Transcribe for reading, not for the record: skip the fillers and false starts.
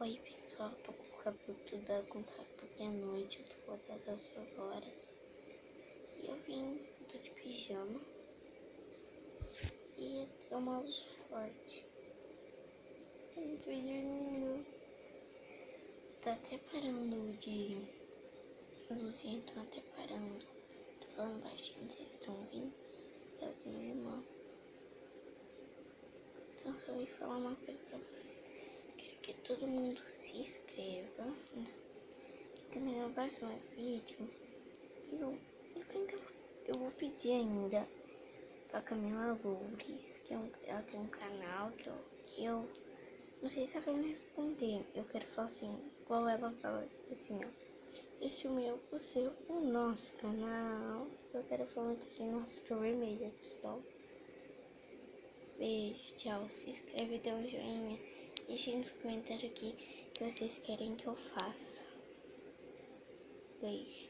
Oi pessoal, tô com o cabelo tudo bagunçado porque é noite, eu tô acordada essas horas. E eu tô de pijama e é uma luz forte. Eu tô dormindo. Tá até parando de... As luzinhas estão até parando. Tô falando baixinho, vocês estão ouvindo? Eu tenho uma irmã. Então só vou falar uma coisa pra vocês. Quero que todo mundo se inscreva. E também no próximo vídeo eu vou pedir ainda pra Camila Loures, que ela tem um canal que eu não sei se ela vai me responder. Eu quero falar assim, igual ela fala assim, ó. Esse é o nosso canal. Eu quero falar muito assim, nossa, tô vermelha, pessoal. Beijo, tchau. Se inscreve, dá um joinha. Deixem nos comentários aqui que vocês querem que eu faça. Beijo.